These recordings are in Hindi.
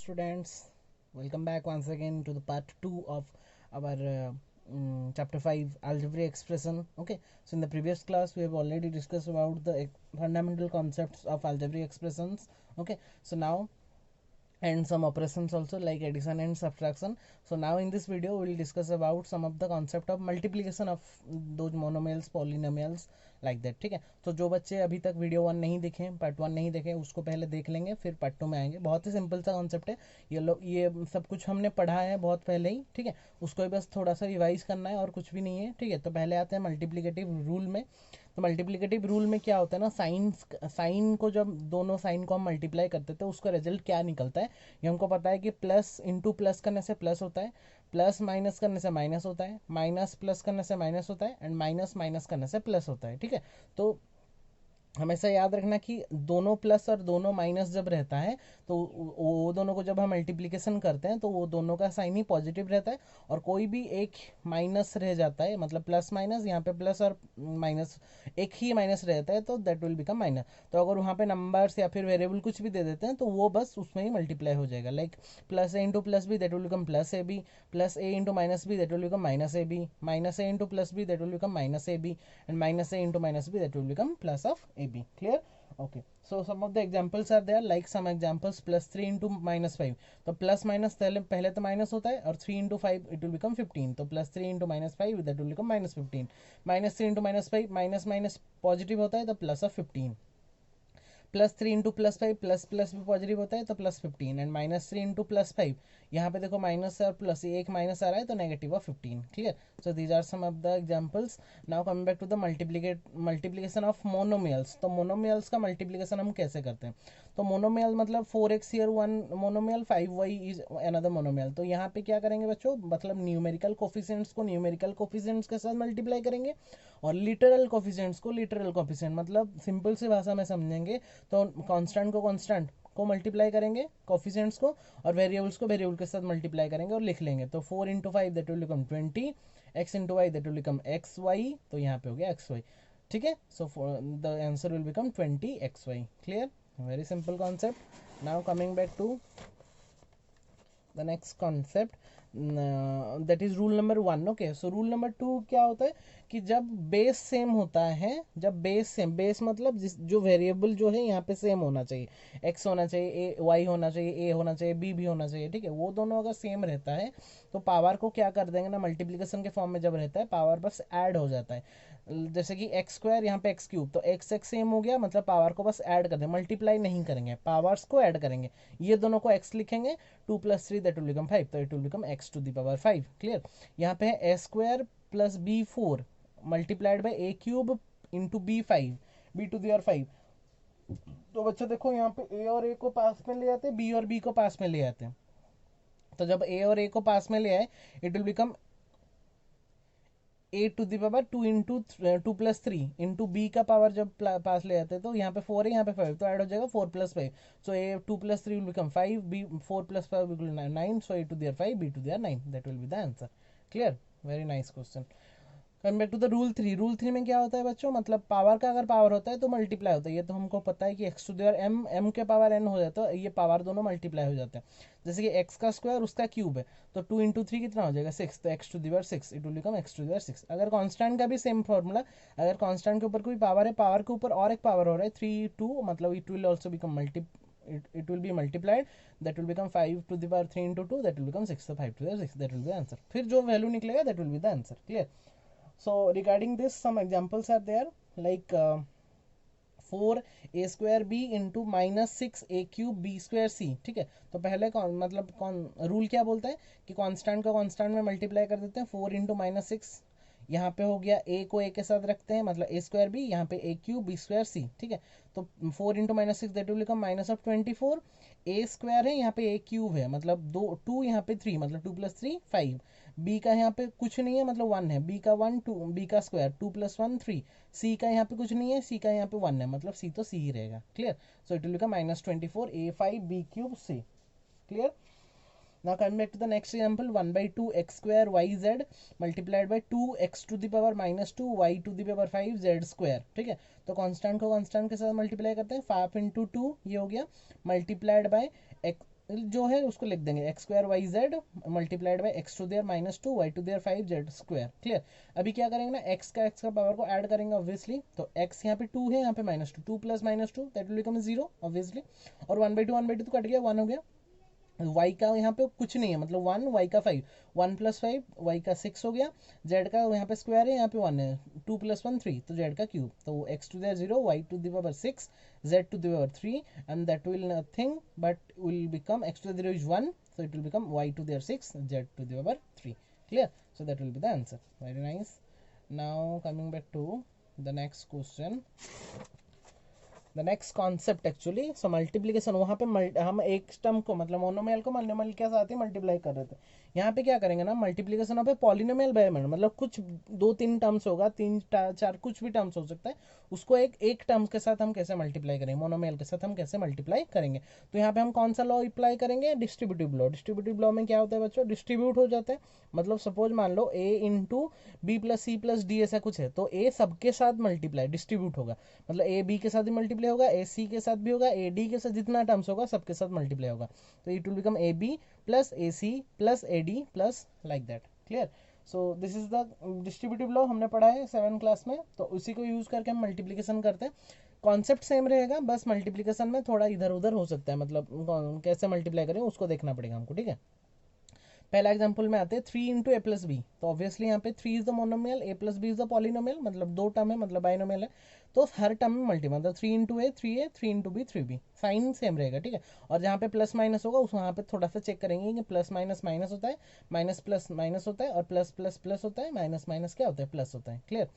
students, welcome back once again to the part 2 of our chapter 5 algebraic expression. Okay, so in the previous class we have already discussed about the fundamental concepts of algebraic expressions. Okay, so now and some operations also like addition and subtraction. So now in this video we will discuss about some of the concept of multiplication of those monomials, polynomials like that. ठीक है, तो जो बच्चे अभी तक वीडियो 1 नहीं देखे, पार्ट 1 नहीं देखे, उसको पहले देख लेंगे, फिर पार्ट 2 में आएंगे. बहुत ही सिंपल सा कॉन्सेप्ट है ये सब कुछ हमने पढ़ा है बहुत पहले ही. ठीक है, उसको ही बस थोड़ा सा रिवाइज करना है और कुछ भी नहीं है. ठीक है, तो पहले आते हैं मल्टीप्लिकेटिव रूल में. तो मल्टीप्लिकेटिव रूल में क्या होता है ना, साइन को जब दोनों साइन को हम मल्टीप्लाई करते थे उसका रिजल्ट क्या निकलता है ये हमको पता है कि प्लस इंटू प्लस करने से प्लस होता है, प्लस माइनस करने से माइनस होता है, माइनस प्लस करने से माइनस होता है, एंड माइनस माइनस करने से प्लस होता है. ठीक है, तो हमेशा याद रखना कि दोनों प्लस और दोनों माइनस जब रहता है तो वो दोनों को जब हम मल्टीप्लिकेशन करते हैं तो वो दोनों का साइन ही पॉजिटिव रहता है, और कोई भी एक माइनस रह जाता है, मतलब प्लस माइनस, यहाँ पे प्लस और माइनस एक ही माइनस रहता है तो दैट विल बिकम माइनस. तो अगर वहाँ पे नंबर्स या फिर वेरिएबल कुछ भी दे देते हैं तो वो बस उसमें ही मल्टीप्लाई हो जाएगा. Like plus a into plus b that will become plus a b, plus a into minus b that will become minus a b, minus a into plus b that will become minus a b, and minus a into minus b that will become plus of ab. Clear? Okay, so some of the examples are there, like some examples plus 3 into minus 5. तो प्लस माइनस पहले तो माइनस होता है, और 3 into 5 it will become 15. तो plus 3 into minus 5 that will become minus 15. Minus 3 into minus 5, minus minus positive होता है तो plus of 15. Plus 3 into plus 5, plus plus भी पॉजिटिव होता है तो plus 15, and minus 3 into plus 5, यहाँ पे देखो माइनस और प्लस एक माइनस आ रहा है तो negative of 15. Clear? So these are some of the examples. Now coming back to the multiplication of monomials. तो मोनोमियल्स का मल्टीप्लिकेशन हम कैसे करते हैं? तो मोनोमियल मतलब 4x here one monomial, 5y is another monomial. तो यहाँ पे क्या करेंगे बच्चों, मतलब न्यूमेरिकल कोफिशिएंट्स को न्यूमेरिकल कोफिशिएंट्स के साथ मल्टीप्लाई करेंगे, और लिटरल कोफिशिएंट्स को लिटरल कोफिशिएंट, मतलब सिंपल सी भाषा में समझेंगे तो कांस्टेंट को कांस्टेंट को मल्टीप्लाई करेंगे कोफिशिएंट्स को, और वेरिएबल्स को वेरिएबल के साथ मल्टीप्लाई करेंगे और लिख लेंगे. तो 4 into 5 that will become 20, x into Y that will become x y, तो यहाँ पे हो गया एक्स वाई. ठीक है, so the answer will become 20xy. Clear? Very simple concept. Now coming back to the next concept, that is rule number 1. Okay, so rule number 2 क्या होता है कि जब बेस सेम होता है, जब बेस सेम, बेस मतलब जो वेरिएबल जो है यहाँ पे सेम होना चाहिए, x होना चाहिए, ए वाई होना चाहिए, a होना चाहिए, b भी होना चाहिए. ठीक है, वो दोनों अगर सेम रहता है तो पावर को क्या कर देंगे ना, मल्टीप्लिकेशन के फॉर्म में जब रहता है पावर बस ऐड हो जाता है. जैसे कि एक्स स्क्वायर यहाँ पे एक्स क्यूब, तो एक्स एक्स सेम हो गया, मतलब पावर को बस ऐड कर दें, मल्टीप्लाई नहीं करेंगे, पावर्स को ऐड करेंगे. ये दोनों को x लिखेंगे, 2 + 3 दैट विल बिकम 5, तो it will become x to the power 5. Clear? यहाँ पे है a square plus b 4 multiplied by a cube into b 5, b to the power 5. तो बच्चों देखो यहाँ पे a और a को पास में ले आते हैं, b और b को पास में ले आते हैं. तो जब a और a को पास में ले आए it will become a to the power 2 into 2 + 3 into b का पावर जब पास ले जाते हैं तो यहाँ पे 4 है, यहाँ पे 5, तो ऐड हो जाएगा 4 + 5. So a 2 + 3 will become 5, b 4 + 5 will 9, so a to the 5 b to the 9, that will be the answer. Clear? Very nice question. Come back to the rule 3. Rule 3 में क्या होता है बच्चों, मतलब पावर का अगर पावर होता है तो मल्टीप्लाई होता है. ये तो हमको पता है कि x to the m, m के पावर n हो जाता है, ये पावर दोनों मल्टीप्लाई हो जाते हैं. जैसे कि x का स्क्वायर उसका क्यूब है, तो 2 इंटू 3 कितना हो जाएगा 6, तो x to the power 6 it will become x to the power 6. अगर कांस्टेंट का भी सेम फॉर्मूला, अगर कांस्टेंट के ऊपर कोई पावर है, पावर के ऊपर और एक पावर हो रहा है 3 2, मतलब it will also become it will be multiplied, that will become 5 to the power 3 into 2 that will become 6, so 5 to the 6 that will be the answer. फिर जो वैल्यू निकलेगा that will be the answer. Clear? So regarding this some examples are there, like 4a square b into minus 6a cube b square c. ठीक है, तो पहले मतलब रूल क्या बोलता है कि कांस्टेंट को कांस्टेंट में मल्टीप्लाई कर देते हैं. 4 इंटू माइनस 6, यहाँ पे हो गया a को a के साथ रखते हैं, मतलब a स्क्वायर b, यहाँ पे a cube b square c. ठीक है, तो 4 into minus 6 that will become minus of 24. a square है, यहाँ पे a क्यूब है, मतलब 2 यहाँ पे 3, मतलब 2 + 3 5. b का यहाँ पे कुछ नहीं है, मतलब 1 है, b का 1 2, b का स्क्वायर 2 + 1 3. c का यहाँ पे कुछ नहीं है, c का यहाँ पे 1 है, मतलब c तो c ही रहेगा. Clear? So it will become -24 a5 b cube c. Clear? Now coming back to the next example, 1/2 x square yz multiplied by 2 x to the power -2 y to the power 5 z square. ठीक है, तो कांस्टेंट को कांस्टेंट के साथ मल्टीप्लाई करते हैं, 5 इंटू 2 ये हो गया, मल्टीप्लाइड बाय जो है उसको लिख देंगे x square y z multiplied by x to there minus two y to there five z square. Clear. अभी क्या करेंगे ना, एक्स का पावर को ऐड करेंगे ऑब्वियसली, तो एक्स यहाँ पे टू है, यहाँ पे minus two, two plus minus two that will become zero obviously, और वन बाई टू तो कट गया, वन हो गया। वाई का यहाँ पे कुछ नहीं है, मतलब वन, वाई का five, one plus five y का सिक्स हो गया, जेड का यहाँ पे स्क्वायर है, यहाँ पे वन है, टू प्लस वन थ्री, तो जेड का क्यूब, तो x to the zero, y to the power six, z to the power three, and that will nothing but will become x to the zero is one, so it will become y to the 6 z to the power 3. Clear? So that will be the answer. Very nice. Now coming back to the next question, the next concept actually, so multiplication, वहाँ पे हम एक टर्म को मतलब मोनोमियल को मोनोमियल के साथ ही मल्टीप्लाई कर रहे थे। यहाँ पे क्या करेंगे ना, मल्टीप्लीकेशन यहाँ पे पॉलिनोमियल बाय मतलब कुछ दो तीन टर्म्स होगा, तीन चार कुछ भी टर्म्स हो सकता है, उसको एक टर्म के साथ हम कैसे मल्टीप्लाई करेंगे, मोनोमियल के साथ हम कैसे मल्टीप्लाई करेंगे। तो यहाँ पे हम कौन सा लॉ अप्लाई करेंगे, डिस्ट्रीब्यूटिव लॉ। डिस्ट्रीब्यूटिव लॉ में क्या होता है बच्चों, डिस्ट्रीब्यूट हो जाता है, मतलब सपोज मान लो A into B plus C plus D ऐसा कुछ है, तो ए सबके साथ मल्टीप्लाई डिस्ट्रीब्यूट होगा, मतलब ए बी के साथ भी मल्टीप्लाई होगा, ए सी के साथ भी होगा, ए डी के साथ, जितना टर्म्स होगा सबके साथ मल्टीप्लाई होगा, तो it will become a b plus a c plus a d plus like that. Clear. So this is the distributive law, हमने पढ़ा है 7 क्लास में, तो उसी को यूज करके हम मल्टीप्लीकेशन करते हैं। कॉन्सेप्ट सेम रहेगा, बस मल्टीप्लीकेशन में थोड़ा इधर उधर हो सकता है, मतलब कैसे मल्टीप्लाई करें उसको देखना पड़ेगा हमको। ठीक है, पहला एग्जांपल में आते हैं, three into A plus B, तो ऑब्वियसली यहाँ पे three is the monomial, A plus B is the polynomial, मतलब दो टर्म है, मतलब बाइनोमियल है, तो हर टर्म में मल्टी, मतलब three into A, three into B, three B, sign same रहेगा। ठीक है, और जहाँ पे प्लस माइनस होगा उस वहाँ पे थोड़ा सा चेक करेंगे कि प्लस माइनस माइनस होता है, माइनस प्लस माइनस होता है, और प्लस प्लस प्लस होता है, माइनस माइनस क्या होता है, प्लस होता है। क्लियर।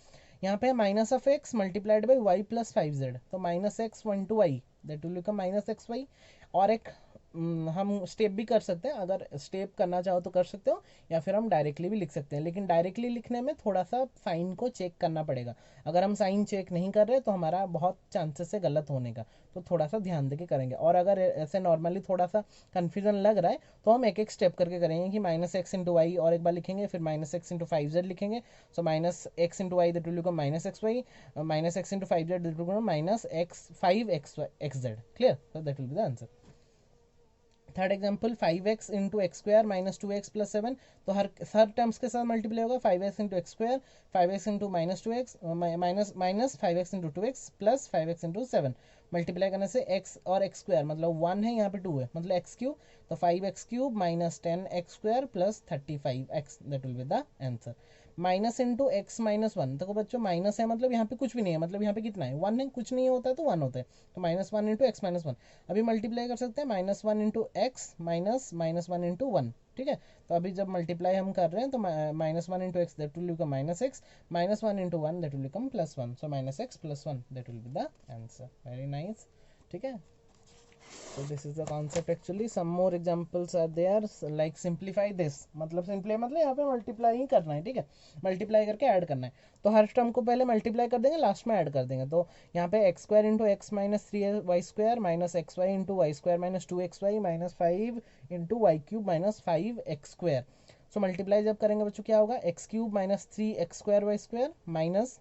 यहाँ पे minus of X multiplied by Y plus five Z, तो minus X one to Y that will become minus x Y. और एक हम स्टेप भी कर सकते हैं, अगर स्टेप करना चाहो तो कर सकते हो, या फिर हम डायरेक्टली भी लिख सकते हैं, लेकिन डायरेक्टली लिखने में थोड़ा सा साइन को चेक करना पड़ेगा। अगर हम साइन चेक नहीं कर रहे तो हमारा बहुत चांसेस है गलत होने का, तो थोड़ा सा ध्यान देके करेंगे। और अगर ऐसे नॉर्मली थोड़ा सा कन्फ्यूजन लग रहा है तो हम एक एक स्टेप करके करेंगे कि माइनस एक्स इंटू वाई और एक बार लिखेंगे, फिर minus X into five Z लिखेंगे, so minus X into Y that will become minus x Y, minus X into five Z that will become minus X five X Z. Clear, so that will be the answer. Third example, five X into x square minus two X plus seven, तो हर टर्म्स के साथ मल्टीप्लाई होगा, five X into x square, five X into minus two x minus minus five X into two X plus five X into seven, multiply करने से एक्स और एक्स स्क्वायर, मतलब वन है यहाँ पे टू है, मतलब एक्स क्यूब, तो five x cube minus ten x square plus thirty five x, that will be the answer. Minus into x minus one, देखो बच्चों माइनस है मतलब यहाँ पे कुछ भी नहीं है, मतलब यहाँ पे कितना है, वन है, कुछ नहीं होता है तो वन होता है, तो minus one into x minus one. अभी मल्टीप्लाई कर सकते हैं, minus one into x minus minus one into one. ठीक है, तो अभी जब मल्टीप्लाई हम कर रहे हैं तो minus one into x that will become minus x, minus one into one that will become plus one, so minus x plus one that will be the answer. Very nice. ठीक है, so this is the concept actually, some more examples are there, like simplify this, मतलब सिंपली मतलब यहाँ पे मल्टीप्लाई ही करना है। ठीक है, मल्टीप्लाई करके ऐड करना है, तो हर टर्म को पहले मल्टीप्लाई कर देंगे, लास्ट में ऐड कर देंगे, तो यहाँ पे x square into x minus three y square minus x y into y square minus two x Y minus five into y cube minus five x square. So multiply जब करेंगे बच्चों क्या होगा, x cube minus three x square y square minus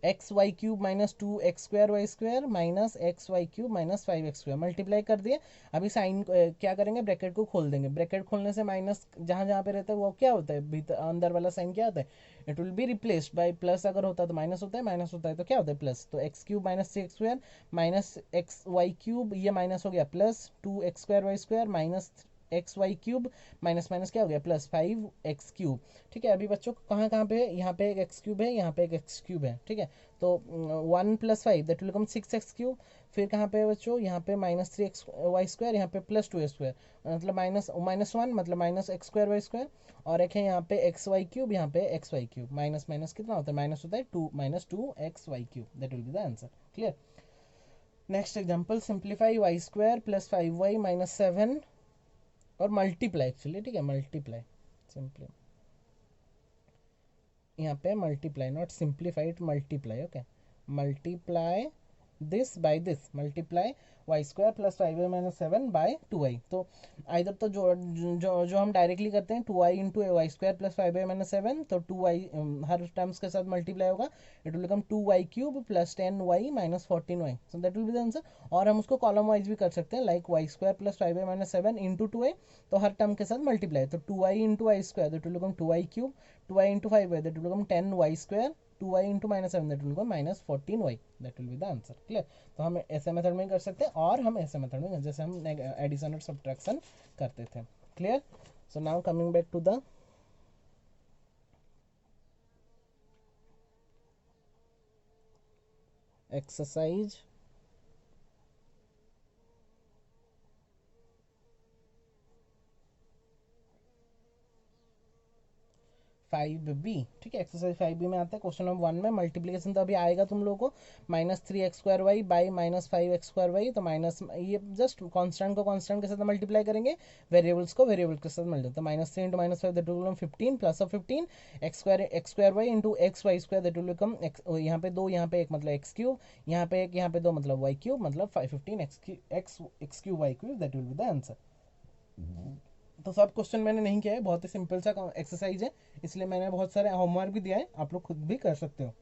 x y cube minus two x square y square minus x y cube minus five x square, multiply कर दिए। अभी साइन क्या करेंगे, ब्रैकेट को खोल देंगे, ब्रैकेट खोलने से माइनस जहाँ जहाँ पे रहता है वो क्या होता है, भीतर अंदर वाला साइन क्या होता है, it will be replaced by plus, अगर होता है तो माइनस होता है, माइनस होता है तो क्या होता है प्लस, तो x cube minus three x square minus x y cube, ये माइनस हो गया plus two x square y square minus x y cube minus minus क्या हो गया प्लस फाइव एक्स क्यूब। ठीक है, अभी बच्चों कहाँ कहाँ पे है, यहाँ पे एक एक्स क्यूब है, यहाँ पे एक एक्स क्यूब है। ठीक है, तो one plus five that will become six x cube, फिर कहाँ पे है बच्चों, यहाँ पे minus three x y square, यहाँ पे प्लस टू एक्स स्क्वायर, मतलब माइनस माइनस वन, मतलब minus x square y square, और एक है यहाँ पे एक्स वाई क्यूब, यहाँ पे x y cube, minus minus कितना होता है, माइनस होता है two, minus two x y cube, that will be the answer. Clear. Next example, simplify y square plus five y minus seven और मल्टीप्लाई एक्चुअली। ठीक है, मल्टीप्लाई सिंपली, यहाँ पे multiply not simplified, multiply. Okay, multiply this by this, multiply y square plus y by minus 7 by 2i। तो इधर तो जो हम डायरेक्टली करते हैं 2i into y square plus y by minus 7, तो 2i हर टर्म्स के साथ मल्टीप्लाई होगा, it will become 2y cube plus 10y minus 14y, so that will be the answer. और हम उसको कॉलम वाइज भी कर सकते हैं, like y square plus y by minus 7 into 2i, तो हर टर्म के साथ मल्टीप्लाई, तो 2i into y square that will become 2y cube, 2i into 5y that will become 10y square, 2y into minus 7 that will become minus 14y, that will be the answer. Clear? तो हम ऐसे मेथड में कर सकते हैं, और हम ऐसे मेथड में जैसे हम एडिशन और सब्ट्रैक्शन करते थे। Clear? So now coming back to the exercise 5b। ठीक है, एक्सरसाइज 5b में आता है क्वेश्चन नंबर 1 में मल्टीप्लीकेशन तो अभी आएगा तुम लोगों को, minus 3x² by minus 5x², तो माइनस ये जस्ट कांस्टेंट को कांस्टेंट के साथ मल्टीप्लाई करेंगे, वेरिएबल्स को वेरिएबल के साथ मल्टीप्लाई, तो minus 3 into minus 5 that will become 15 plus of 15 x² into xy² that will become यहाँ पे 2 यहाँ पे 1 मतलब x क्यूब, यहाँ पे 1 यहाँ पे 2 मतलब y क्यूब, मतलब 15 x cube y cube, that will be the answer. तो सब क्वेश्चन मैंने नहीं किया है, बहुत ही सिंपल सा एक्सरसाइज है, इसलिए मैंने बहुत सारे होमवर्क भी दिया है, आप लोग खुद भी कर सकते हो।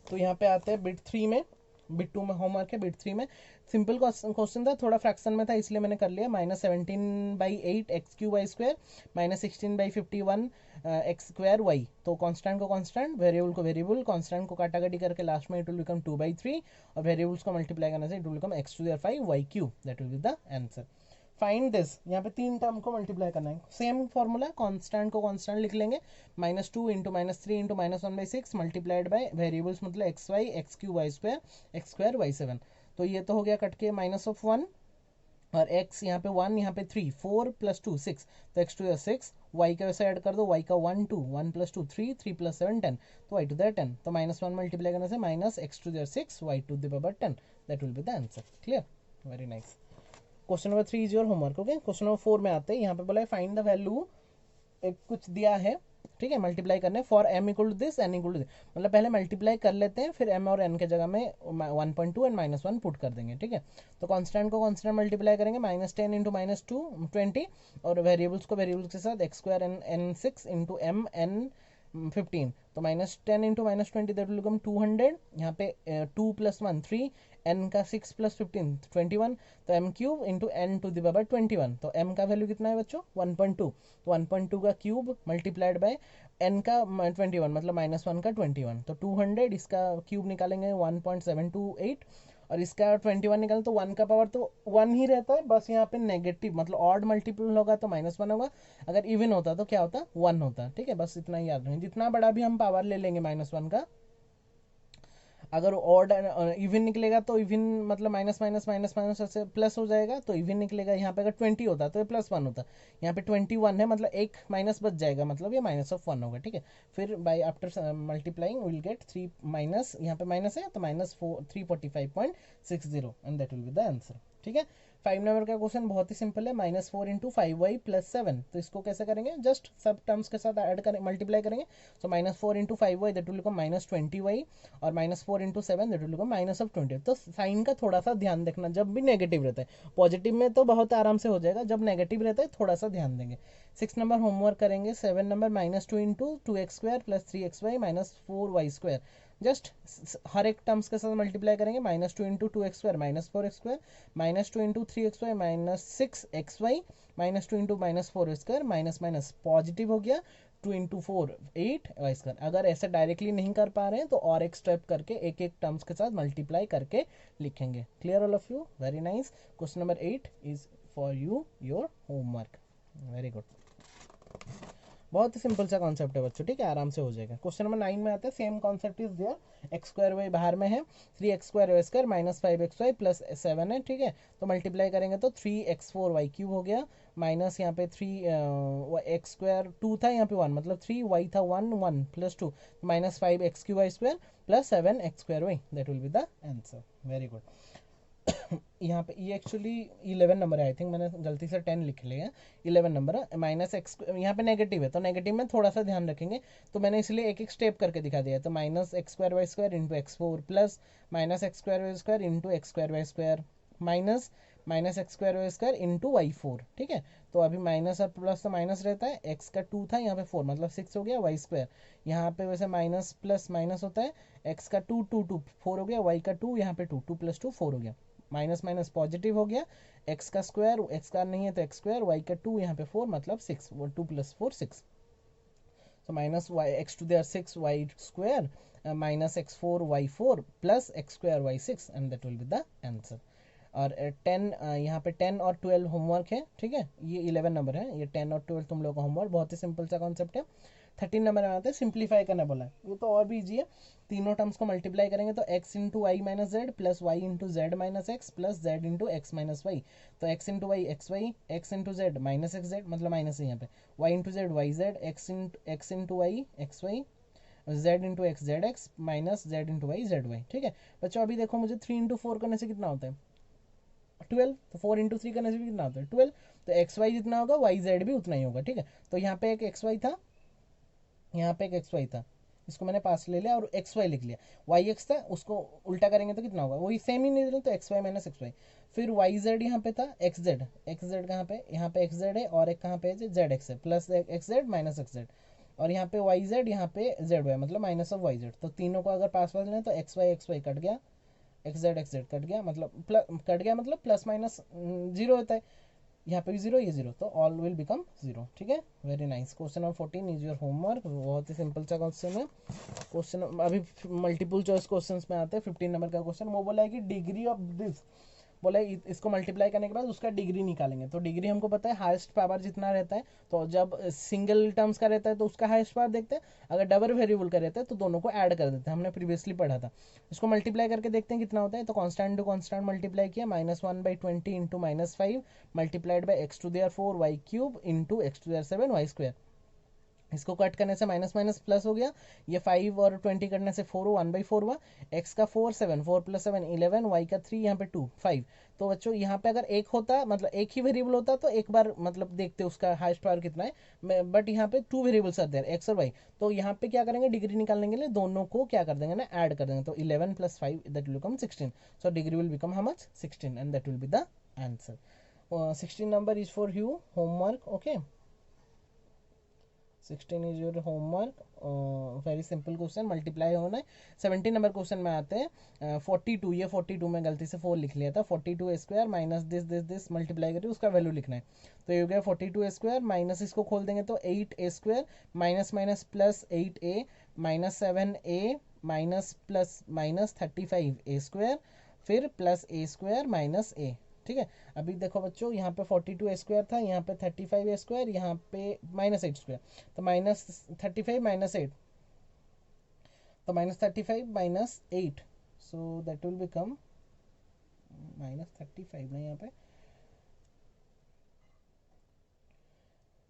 तो यहाँ पे आते हैं बिट 3 में, बिट 2 में होमवर्क है, बिट 3 में सिंपल क्वेश्चन था, थोड़ा फ्रैक्शन में था इसलिए मैंने कर लिया। Minus 17/8 x Q Y square minus 16/51 x square y, तो कांस्टेंट को कांस्टेंट, वेरिएबल को वेरिएबल, कांस्टेंट को काटा काटी करके लास्ट में इट विल बिकम 2/3 और वेरिएबल्स को मल्टीप्लाई करने से it will become x to the 5 Y Q, that will be the answer. Find this, यहाँ पे 3 टर्म को मल्टीप्लाई करना है, सेम फॉर्मूला, कांस्टेंट को कांस्टेंट लिख लेंगे, -2 into -3 into -1/6 multiplied by variables मतलब X Y, X Q Y square, X square Y 7, तो ये तो हो गया कट के -1 और x यहाँ पे 1, यहाँ पे 3, 4 + 2 6, तो x टू 6, y का वैसे ऐड कर दो, y का 1 2, 1 + 2 3, 3 + 7 10, तो y टू द 10, तो -1 मल्टीप्लाई करने से minus x to 6 y to the power 10, that will be the answer. Clear? Very nice. Question number 3 is your homework. Okay, question number 4 में आते हैं, यहाँ पे बोला है फाइंड द वैल्यू, एक कुछ दिया है, ठीक है, मल्टीप्लाई करने for m equal to this, n equal to this, मतलब पहले मल्टीप्लाई कर लेते हैं, फिर m और n के जगह में 1.2 एंड -1 पुट कर देंगे। ठीक है, तो कांस्टेंट को कांस्टेंट मल्टीप्लाई करेंगे, -10 इंटू -2 20, और वेरिएबल्स को वेरिएबल्स के साथ x² n 6 into m n 15, तो -10 इंटू -20 दैट विल बिकम 200, यहाँ पे 2 + 1 3, n का 6 + 15 21, तो m cube into n to the power 21, तो m का वैल्यू कितना है बच्चों 1.2, तो 1.2 का क्यूब मल्टीप्लाइड बाय n का 21 मतलब -1 का 21, तो 200, इसका क्यूब निकालेंगे 1.728, और इसका 21 निकालें तो 1 का पावर तो 1 ही रहता है, बस यहाँ पे नेगेटिव मतलब ऑड मल्टीपल होगा तो -1 होगा, अगर इवन होता तो क्या होता 1 होता। ठीक है, बस इतना ही याद रखें, जितना बड़ा भी हम पावर ले लेंगे -1 का, अगर ऑड इवन निकलेगा तो इवन मतलब माइनस माइनस माइनस माइनस ऐसे प्लस हो जाएगा, तो इवन निकलेगा। यहाँ पे अगर 20 होता तो ये +1 होता, यहाँ पे 21 है मतलब एक माइनस बच जाएगा, मतलब ये -1 होगा। ठीक है, फिर by after multiplying will get 3 minus, यहाँ पे माइनस है तो -345.60 and that will be the answer. ठीक है, 5 नंबर का क्वेश्चन बहुत ही सिंपल है, -4 इंटू 5y + 7, तो इसको कैसे करेंगे, जस्ट सब टर्म्स के साथ ऐड करें, मल्टीप्लाई करेंगे, सो -4 into 5y that will become -20y, और -4 इंटू 7 दैट विल बिकम -20। तो साइन का थोड़ा सा ध्यान देखना, जब भी नेगेटिव रहता है, पॉजिटिव में तो बहुत आराम से हो जाएगा, जब नेगेटिव रहता है थोड़ा सा ध्यान देंगे। 6 नंबर होमवर्क करेंगे, 7 number -2 into 2x² + 3xy -4y², just हर एक टर्म्स के साथ मल्टीप्लाई करेंगे, -2 into 2x² -4x², -2 into 3xy -6xy, -2 into -4y², minus minus positive हो गया, 2 इंटू 4 8y²। अगर ऐसे डायरेक्टली नहीं कर पा रहे हैं तो और एक स्टेप करके एक एक टर्म्स के साथ मल्टीप्लाई करके लिखेंगे। Clear all of you? Very nice. Question number 8 is for you, your homework. Very good, बहुत ही सिंपल सा कॉन्सेप्ट है बच्चों। ठीक है, आराम से हो जाएगा। क्वेश्चन नंबर 9 में आते हैं, same concept is there, x² बाहर में है, 3x² -5xy + 7 है। ठीक है, तो मल्टीप्लाई करेंगे तो 3x4y³ हो गया, माइनस यहाँ पे 3 x² 2 था, यहाँ पे 1 मतलब 3 y था 1 1 + 2 -5 x³ y² + 7 x² y, that will be the answer. Very good. यहाँ पे ये एक्चुअली 11 नंबर है, आई थिंक मैंने गलती से 10 लिख लिया है, 11 नंबर है। माइनस एक्स यहाँ पे नेगेटिव है, तो नेगेटिव में थोड़ा सा ध्यान रखेंगे, तो मैंने इसलिए एक एक स्टेप करके दिखा दिया है। तो minus x square y square into x four plus minus x square y square into x square y square minus minus x square y square into y four. ठीक है, तो अभी माइनस और प्लस तो माइनस रहता है, एक्स का 2 था यहाँ पे 4 मतलब 6 हो गया वाई स्क्वायर। यहाँ पे वैसे माइनस प्लस माइनस होता है, एक्स का 2 2 2 4 हो गया, वाई का 2 यहाँ पे 2 2 प्लस 2 4 हो गया, माइनस माइनस पॉजिटिव हो गया, एक्स का स्क्वायर, एक्स का नहीं है तो एक्स स्क्वायर, वाई का 2 यहाँ पे 4 मतलब 6, वो 2 plus 4 6। So minus y x to the 6 y square minus x4 y4 plus x square y6 and that will be the answer। और 10 यहाँ पे 10 और 12 होमवर्क है, ठीक है, ये 11 नंबर है, ये 10 और 12 तुम लोग का होमवर्क, बहुत ही सिंपल सा कॉन्सेप्ट है। 13 नंबर में आते हैं सिंप्लीफाई करना बोला है, ये तो और भी इजी है। तीनों टर्म्स को मल्टीप्लाई करेंगे तो x into y minus z plus y into z minus x plus z into x minus y. तो x into y x Y, x into z minus x z मतलब माइनस है यहाँ पे, y into z y z, x into y x y, z into x z x minus z into y z y. ठीक है बच्चों, अभी देखो मुझे 3 इंटू 4 करने से कितना होता है 12, तो 4 इंटू 3 करने से भी कितना होता है 12, तो एक्स वाई जितना होगा वाई जेड भी उतना ही होगा। ठीक है, तो यहाँ पे एक एक्स वाई था, यहाँ पे एक एक्स वाई था, इसको मैंने पास ले लिया और एक्स वाई लिख लिया, वाई एक्स था उसको उल्टा करेंगे तो कितना होगा, वही सेम ही नहीं दे रहे, तो x Y minus x y. फिर वाई जेड यहाँ पे था, एक्स जेड कहाँ पे, यहाँ पे एक्स जेड है और एक कहाँ पे जेड एक्स है, plus x Z minus x Z, और यहाँ पे वाई जेड, यहाँ पे जेड वाई मतलब माइनस ऑफ वाई जेड। तो तीनों को अगर पास पास लें तो एक्स वाई कट गया, एक्स जेड कट गया मतलब कट गया मतलब प्लस माइनस जीरो होता है, यहाँ पे भी जीरो ये जीरो, तो ऑल विल बिकम जीरो। ठीक है, very nice. Question number 14 is your homework, बहुत ही सिंपल सा क्वेश्चन है। क्वेश्चन अभी मल्टीपल चॉइस क्वेश्चंस में आते हैं। 15 नंबर का क्वेश्चन, वो बोला है कि डिग्री ऑफ दिस, बोला इसको मल्टीप्लाई करने के बाद उसका डिग्री निकालेंगे, तो डिग्री हमको पता है हाईएस्ट पावर जितना रहता है, तो जब सिंगल टर्म्स का रहता है तो उसका हाईएस्ट पावर देखते हैं, अगर डबल वेरिएबल का रहता है तो दोनों को ऐड कर देते हैं, हमने प्रीवियसली पढ़ा था। इसको मल्टीप्लाई करके देखते हैं कितना होता है, तो कॉन्स्टेंट टू कॉन्स्टेंट मल्टीप्लाई किया, -1/20 into -5 multiplied by x to there 4 y cube into x to there 7 y square. इसको कट करने से माइनस माइनस प्लस हो गया, ये 5 और 20 करने से 4 1/4 हुआ, एक्स का 4 7 4 प्लस 7 11, वाई का 3 यहाँ पे 2 5। तो बच्चों यहाँ पे अगर एक होता मतलब एक ही वेरिएबल होता तो एक बार मतलब देखते उसका हाईएस्ट पावर कितना है, बट यहाँ पे 2 वेरिएबल्स आते हैं एक्स और वाई, तो यहाँ पे क्या करेंगे डिग्री निकालने के लिए दोनों को क्या कर देंगे ना ऐड कर देंगे, तो 11 + 5 that will become 16, so degree will become how much 16 and that will be the answer. 16 number is for you homework, okay 16 is your homework, very simple question multiply होना है। 17 नंबर क्वेश्चन में आते हैं 42, ये 42 में गलती से 4 लिख लिया था, 42 स्क्वायर माइनस दिस मल्टीप्लाई करके उसका वैल्यू लिखना है, तो ये हो गया 42 स्क्वायर माइनस इसको खोल देंगे तो 8 a square minus minus plus 8a minus 7a minus plus minus 35 a square फिर plus a square minus a। ठीक है, अभी देखो बच्चों यहाँ पे 42 स्क्वायर था, यहाँ पे 35 स्क्वायर, यहाँ पे -8 स्क्वायर, तो -35 -8, तो -35 -8, सो दैट विल बिकम -35 ना, यहाँ पे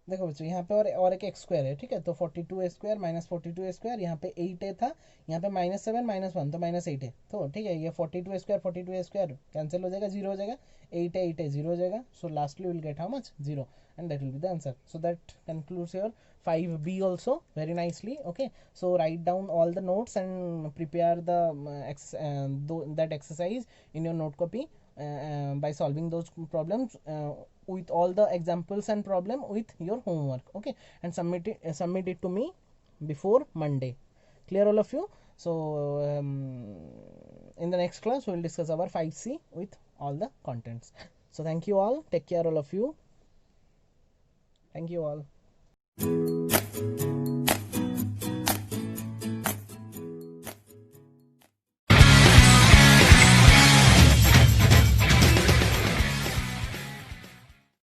देखो बच्चों यहाँ पे और एक एक्स स्क्वायर है, ठीक है, तो 42 स्क्वायर माइनस 42 स्क्वायर, यहाँ पे 8 था, यहाँ पे -7 -1 तो -8 है, तो ठीक है, ये 42 स्क्वायर कैंसिल हो जाएगा, जीरो हो जाएगा, 8 है जीरो हो जाएगा, सो lastly will get how much zero and that will be the answer. So that concludes your 5b also very nicely, okay, so write down all the notes and prepare the that exercise in your note copy by solving those problems with all the examples and problem with your homework, okay, and submit it to me before Monday. Clear all of you? So in the next class we will discuss our 5c with all the contents. So thank you all, take care all of you, thank you all.